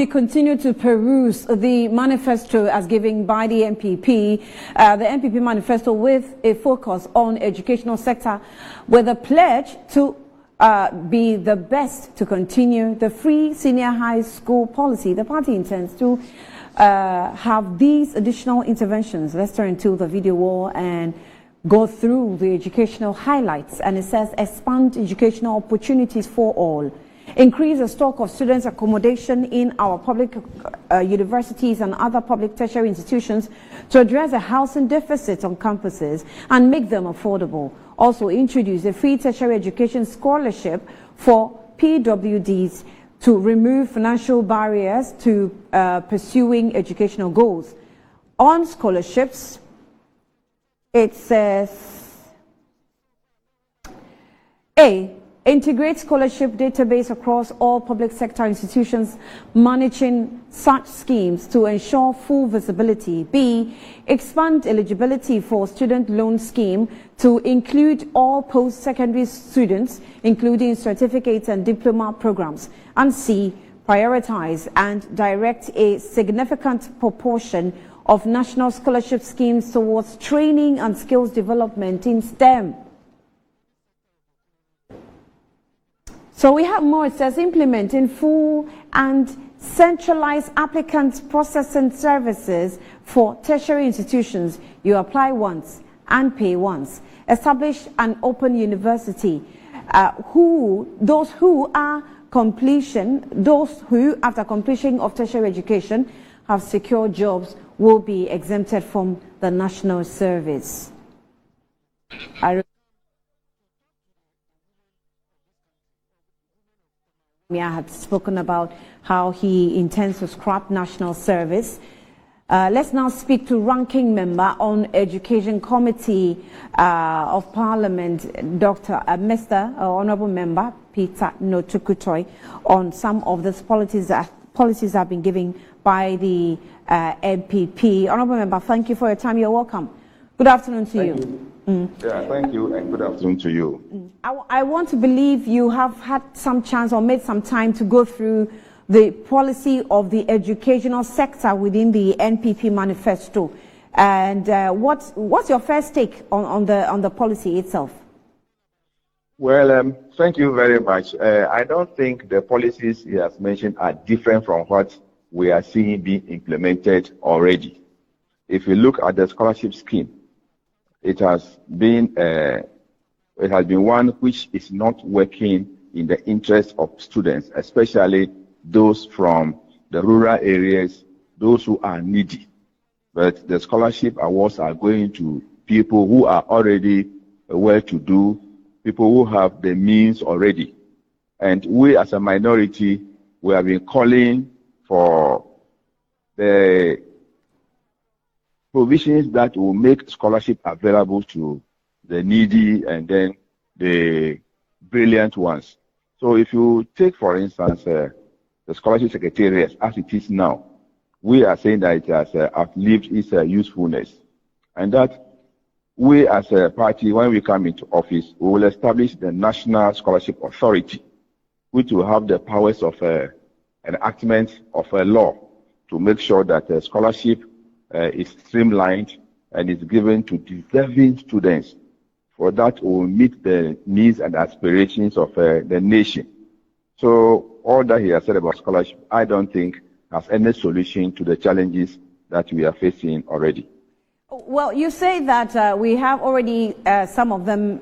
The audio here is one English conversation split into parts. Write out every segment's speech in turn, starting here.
We continue to peruse the manifesto as given by the NPP, the NPP manifesto with a focus on educational sector with a pledge to be the best to continue the free senior high school policy. The party intends to have these additional interventions. Let's turn to the video wall and go through the educational highlights. And it says expand educational opportunities for all. Increase the stock of students' accommodation in our public universities and other public tertiary institutions to address the housing deficit on campuses and make them affordable. Also introduce a free tertiary education scholarship for PWDs to remove financial barriers to pursuing educational goals. On scholarships, it says A. Integrate scholarship database across all public sector institutions managing such schemes to ensure full visibility. B. Expand eligibility for student loan scheme to include all post-secondary students, including certificate and diploma programs. And C. Prioritize and direct a significant proportion of national scholarship schemes towards training and skills development in STEM. So we have more. It says implementing full and centralized applicant processing services for tertiary institutions. You apply once and pay once. Establish an open university. Those who after completion of tertiary education have secure jobs will be exempted from the national service. Mia had spoken about how he intends to scrap national service. Let's now speak to Ranking Member on Education Committee of Parliament, Mr. Honorable Member Peter Notukutoi, on some of the policies that have been given by the NPP. Honorable Member, thank you for your time. You're welcome. Good afternoon to you. Yeah, thank you and good afternoon to you. I want to believe you have had some chance or made some time to go through the policy of the educational sector within the NPP manifesto. And what's your first take on the policy itself? Well, thank you very much. I don't think the policies he has mentioned are different from what we are seeing being implemented already. If you look at the scholarship scheme, it has been one which is not working in the interest of students, especially those from the rural areas, those who are needy. But the scholarship awards are going to people who are already well-to-do, people who have the means already. And we as a minority, we have been calling for the provisions that will make scholarship available to the needy and then the brilliant ones. So if you take, for instance, the scholarship secretariat as it is now, we are saying that it has outlived its usefulness. And that we as a party, when we come into office, we will establish the National Scholarship Authority, which will have the powers of enactment of a law to make sure that the scholarship is streamlined and is given to deserving students. For that will meet the needs and aspirations of the nation. So all that he has said about scholarship, I don't think has any solution to the challenges that we are facing already. Well, you say that we have already some of them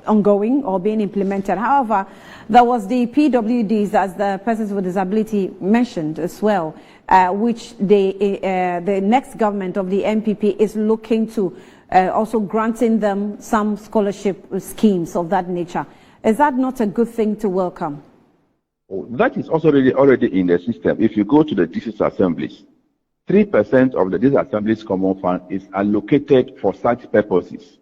ongoing or being implemented. However, there was the PWDs, as the persons with disability mentioned as well, which the next government of the NPP is looking to also granting them some scholarship schemes of that nature. Is that not a good thing to welcome? Oh, that is also already in the system. If you go to the district assemblies, 3% of the district assemblies common fund is allocated for such purposes.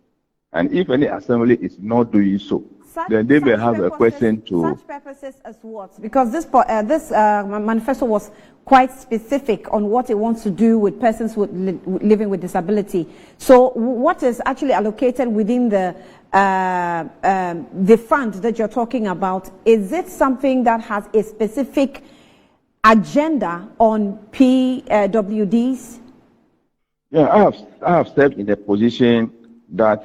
And if any assembly is not doing so, then they may have a question to... Such purposes as what? Because this manifesto was quite specific on what it wants to do with persons living with disability. So what is actually allocated within the fund that you're talking about? Is it something that has a specific agenda on PWDs? Yeah, I have stepped in a position that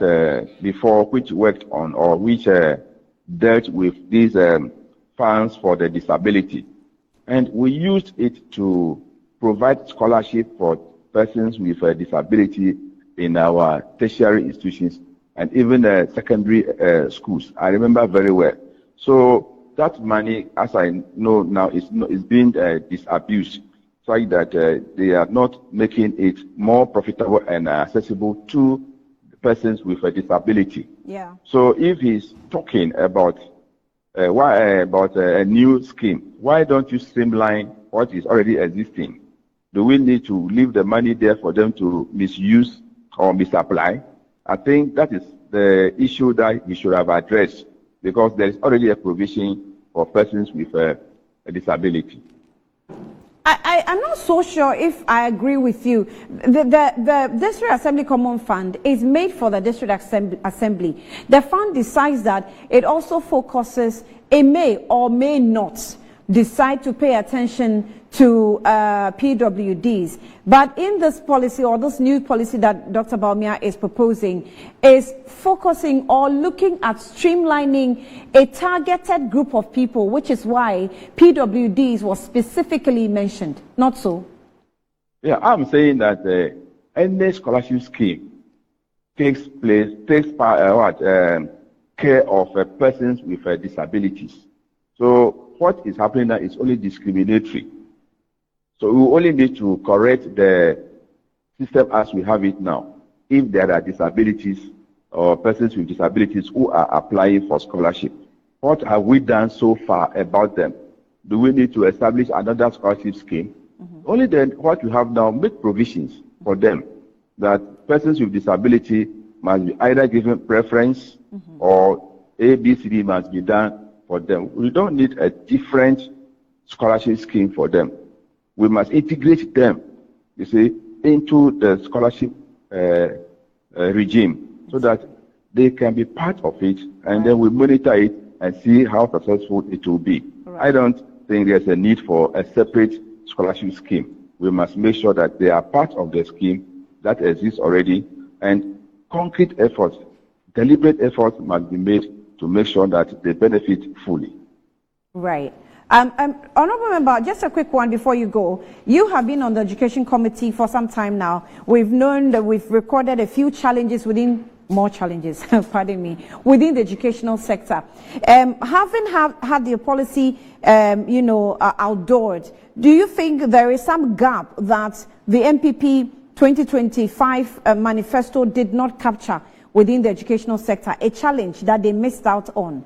before, which worked on or which dealt with these funds for the disability. And we used it to provide scholarship for persons with a disability in our tertiary institutions and even secondary schools. I remember very well. So that money, as I know now, is being disabused, so that they are not making it more profitable and accessible to persons with a disability. Yeah. So if he's talking about a new scheme, why don't you streamline what is already existing? Do we need to leave the money there for them to misuse or misapply? I think that is the issue that he should have addressed, because there is already a provision for persons with a disability. I'm not so sure if I agree with you. The District Assembly Common Fund is made for the District Assembly. The fund decides that it also focuses, it may or may not decide to pay attention to PWDs. But in this policy, or this new policy that Dr. Bawumia is proposing, is focusing or looking at streamlining a targeted group of people, which is why PWDs was specifically mentioned. Not so? Yeah, I'm saying that any scholarship scheme takes care of persons with disabilities. So what is happening now is only discriminatory. So we only need to correct the system as we have it now. If there are disabilities or persons with disabilities who are applying for scholarship, what have we done so far about them? Do we need to establish another scholarship scheme? Only then what we have now, make provisions for them that persons with disability must be either given preference or A, B, C, D must be done for them. We don't need a different scholarship scheme for them. We must integrate them, you see, into the scholarship regime so that they can be part of it, and then we monitor it and see how successful it will be. I don't think there's a need for a separate scholarship scheme. We must make sure that they are part of the scheme that exists already, and concrete efforts, deliberate efforts must be made to make sure that they benefit fully. Right. Honorable Member, just a quick one before you go. You have been on the Education Committee for some time now. We've known that we've recorded a few challenges within the educational sector. Having had the policy, outdoored, do you think there is some gap that the NPP 2025 manifesto did not capture within the educational sector, a challenge that they missed out on?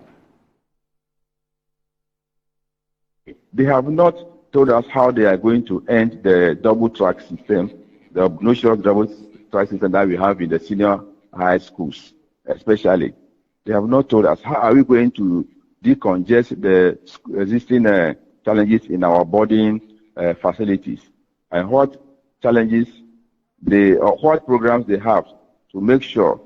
They have not told us how they are going to end the double track system, the notional double track system that we have in the senior high schools, especially. They have not told us how are we going to decongest the existing challenges in our boarding facilities, and what challenges or what programs they have to make sure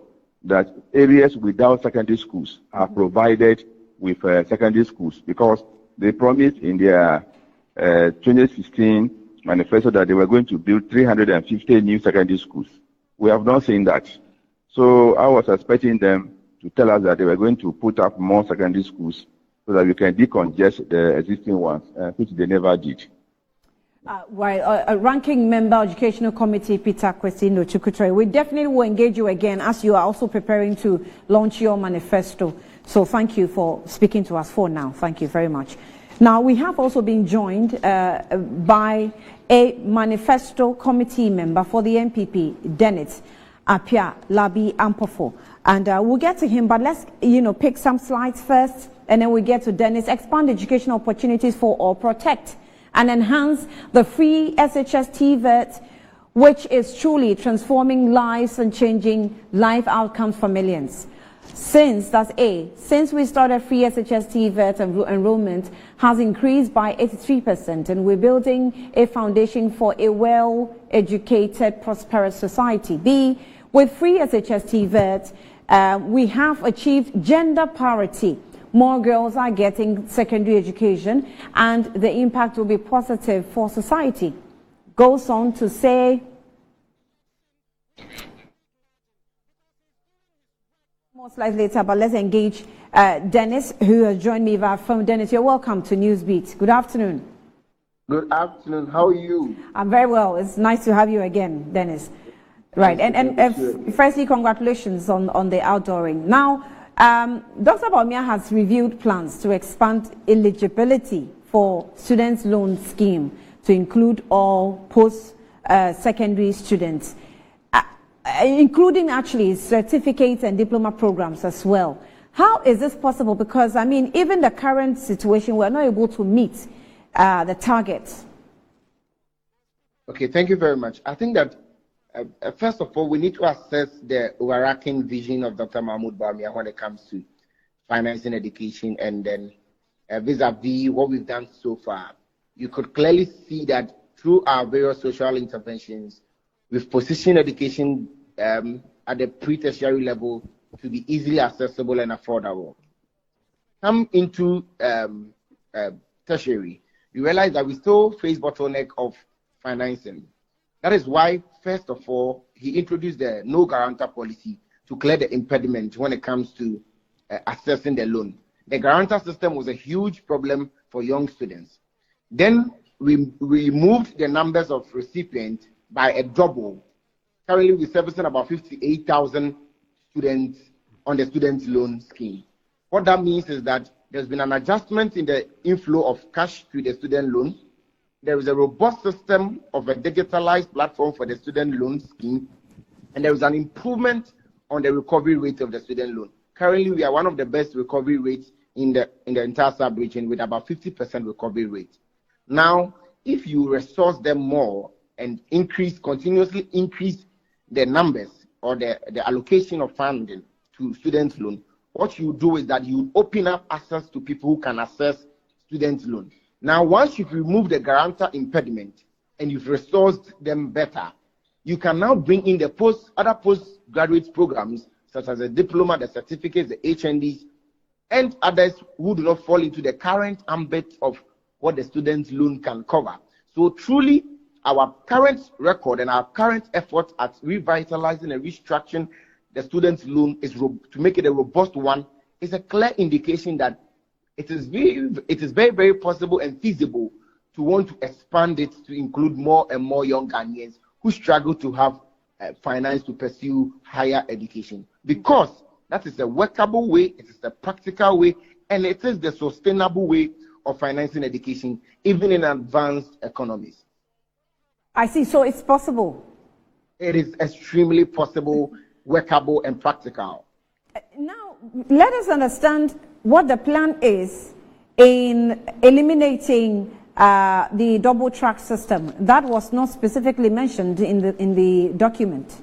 that areas without secondary schools are provided with secondary schools, because they promised in their 2016 manifesto that they were going to build 350 new secondary schools. We have not seen that. So I was expecting them to tell us that they were going to put up more secondary schools so that we can decongest the existing ones, which they never did. Ranking Member Educational Committee Peter Kwesino Chukwutoye, we definitely will engage you again as you are also preparing to launch your manifesto. So thank you for speaking to us for now. Thank you very much. Now, we have also been joined by a manifesto committee member for the NPP, Dennis Apia Labi Ampofo. And we'll get to him, but let's, pick some slides first, and then we get to Dennis. Expand educational opportunities for all, protect and enhance the free SHS TVET, which is truly transforming lives and changing life outcomes for millions. Since we started free SHS TVET, enrollment has increased by 83%, and we're building a foundation for a well-educated, prosperous society. B, with free SHS TVET, we have achieved gender parity more girls are getting secondary education, and the impact will be positive for society. Goes on to say, more slides later, but let's engage Dennis, who has joined me via phone. Dennis, you're welcome to Newsbeat. Good afternoon. Good afternoon. How are you? I'm very well. It's nice to have you again, Dennis. Right. And firstly, congratulations on the outdooring. Now, Dr. Bawumia has reviewed plans to expand eligibility for students' loan scheme to include all post-secondary students, including actually certificates and diploma programs as well. How is this possible? Because, I mean, even the current situation, we're not able to meet the targets. Okay, thank you very much. I think that, first of all, we need to assess the overarching vision of Dr. Mahmoud Bawumia when it comes to financing education, and then vis-a-vis what we've done so far. You could clearly see that through our various social interventions, we've positioned education at the pre-tertiary level to be easily accessible and affordable. Come into tertiary, you realize that we still face bottleneck of financing. That is why, first of all, he introduced the no guarantor policy to clear the impediment when it comes to accessing the loan. The guarantor system was a huge problem for young students. Then we removed the numbers of recipients by a double. Currently, we're servicing about 58,000 students on the student loan scheme. What that means is that there's been an adjustment in the inflow of cash to the student loan. There is a robust system of a digitalized platform for the student loan scheme, and there is an improvement on the recovery rate of the student loan. Currently, we are one of the best recovery rates in the entire sub-region, with about 50% recovery rate. Now, if you resource them more and continuously increase the numbers or the allocation of funding to student loan, what you do is that you open up access to people who can access student loan. Now, once you've removed the guarantor impediment and you've resourced them better, you can now bring in the other postgraduate programs, such as the diploma, the certificates, the HNDs, and others who do not fall into the current ambit of what the student loan can cover. So truly, our current record and our current effort at revitalizing and restructuring the student loan is to make it a robust one, is a clear indication that it is very, very possible and feasible to want to expand it to include more and more young Ghanaians who struggle to have finance to pursue higher education. Because that is a workable way, it is a practical way, and it is the sustainable way of financing education, even in advanced economies. I see. So it's possible. It is extremely possible, workable, and practical. Now, let us understand what the plan is in eliminating the double track system. That was not specifically mentioned in the document.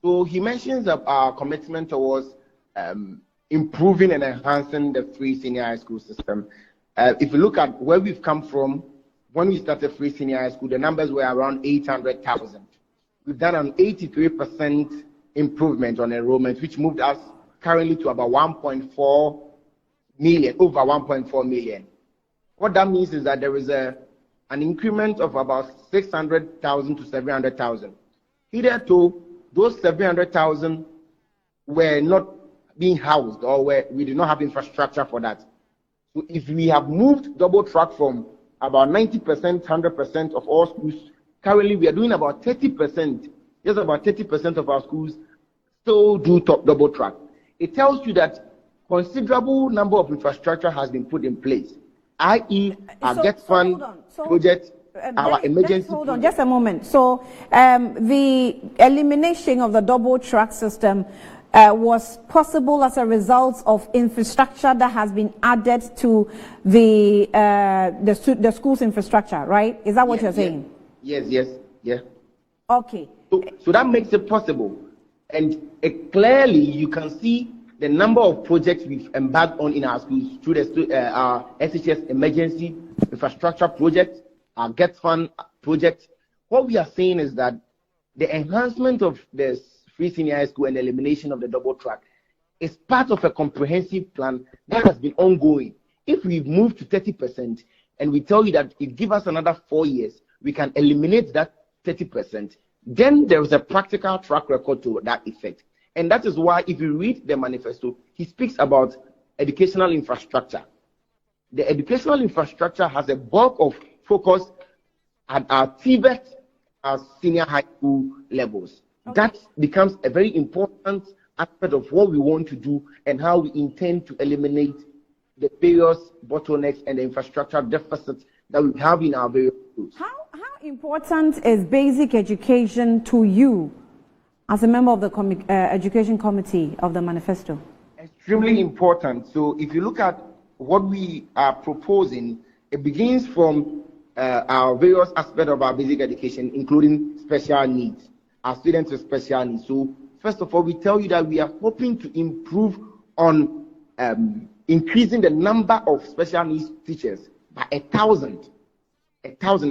So he mentions our commitment towards improving and enhancing the free senior high school system. If you look at where we've come from, when we started free senior high school, the numbers were around 800,000. We've done an 83% improvement on enrollment, which moved us currently to about 1.4 million, over 1.4 million. What that means is that there is an increment of about 600,000 to 700,000. Hitherto, those 700,000 were not being housed, or we did not have infrastructure for that. So if we have moved double track from about 90%, 100% of all schools, currently we are doing about 30%, just about 30% of our schools still do double track. It tells you that considerable number of infrastructure has been put in place, i.e. our Get Fund project, our emergency. Hold on, just a moment. So the elimination of the double track system was possible as a result of infrastructure that has been added to the school's infrastructure, right? Is that what you're saying? Yes. Okay. So that makes it possible. And clearly you can see the number of projects we've embarked on in our schools through our SHS emergency infrastructure project, our Get Fund project. What we are saying is that the enhancement of the free senior high school and elimination of the double track is part of a comprehensive plan that has been ongoing. If we move to 30% and we tell you that if give us another 4 years, we can eliminate that 30%, then there is a practical track record to that effect. And that is why if you read the manifesto, he speaks about educational infrastructure. The educational infrastructure has a bulk of focus at our TVET, our senior high school levels. Okay. That becomes a very important aspect of what we want to do and how we intend to eliminate the various bottlenecks and the infrastructure deficits that we have in our various schools. How important is basic education to you as a member of the education committee of the manifesto? Extremely important. So if you look at what we are proposing, it begins from our various aspects of our basic education, including special needs, our students with special needs. So first of all, we tell you that we are hoping to improve on increasing the number of special needs teachers by 1,000,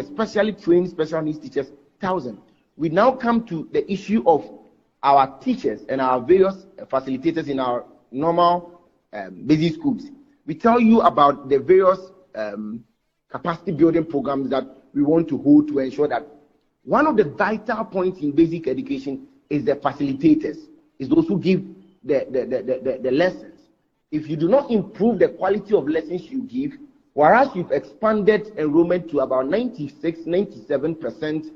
especially trained special needs teachers, 1,000. We now come to the issue of our teachers and our various facilitators in our normal basic schools. We tell you about the various capacity building programs that we want to hold to ensure that one of the vital points in basic education is the facilitators, is those who give the lessons. If you do not improve the quality of lessons you give, whereas you've expanded enrollment to about 97%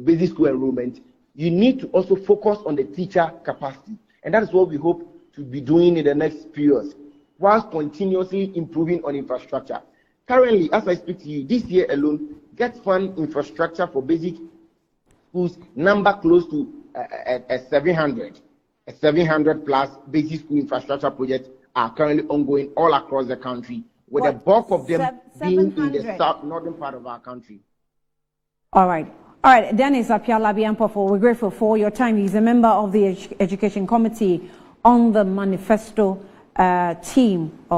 basic school enrollment, you need to also focus on the teacher capacity. And that is what we hope to be doing in the next few years, whilst continuously improving on infrastructure. Currently, as I speak to you, this year alone, Get Fund infrastructure for basic schools number close to 700. 700 plus basic school infrastructure projects are currently ongoing all across the country, with the bulk of them being in the northern part of our country. All right. All right, Dennis Apialabi-Ampofo, we're grateful for your time. He's a member of the Education Committee on the manifesto team of